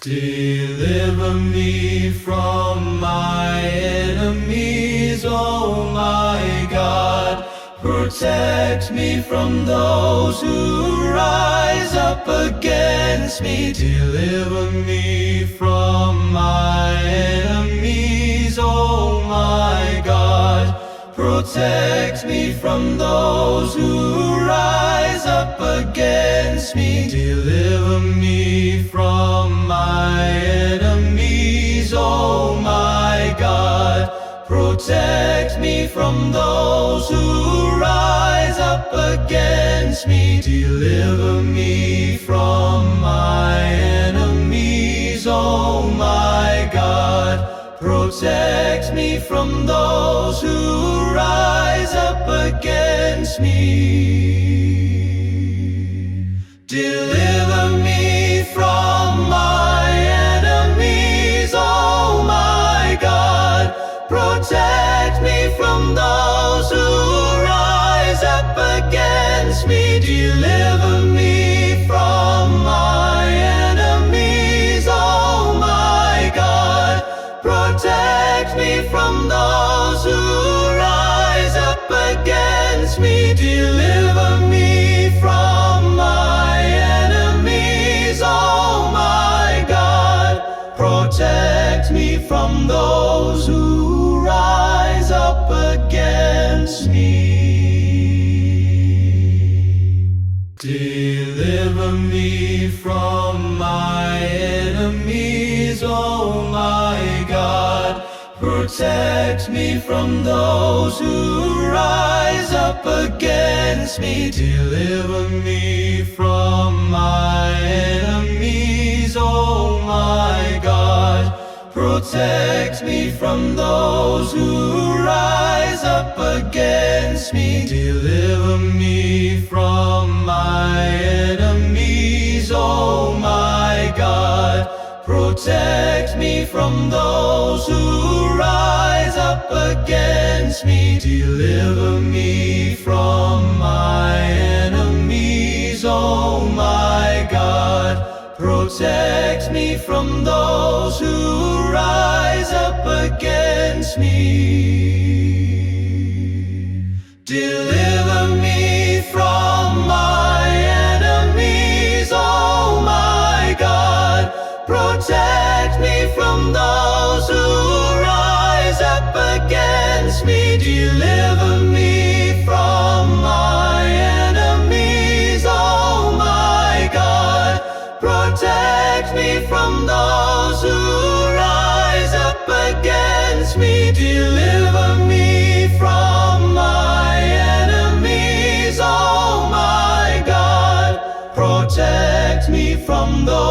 Deliver me from my enemies, oh my God. Protect me from those who rise up against me. Deliver me from my enemies, oh my God. Protect me from those who rise up against me. Deliver me from my enemies, oh my God. Protect me from those who rise up against me. Deliver me from my enemies, oh my God. Protect me from those who rise up against me. Deliver me from my enemies, oh my God. Protect me from those who rise up against me. Deliver me from my enemies, oh my God. Protect me from those who rise up against me. Deliver me from my enemies, oh my God. Protect me from those who rise up against me. Deliver me from my enemies, oh my God. Protect me from those who rise up against me. Deliver me from my enemies, oh my God. Protect me from those who rise up against me. Deliver me from my enemies, oh my God. Protect me from those who rise up against me. Deliver me from my enemies, oh my God. Protect me from those who rise up against me. Deliver me from my enemies, oh my God. Protect me from those who rise up against me. Deliver me from my enemies, oh my God. Protect me from those who rise up against me. Deliver me from my enemies, oh my God. Protect me from those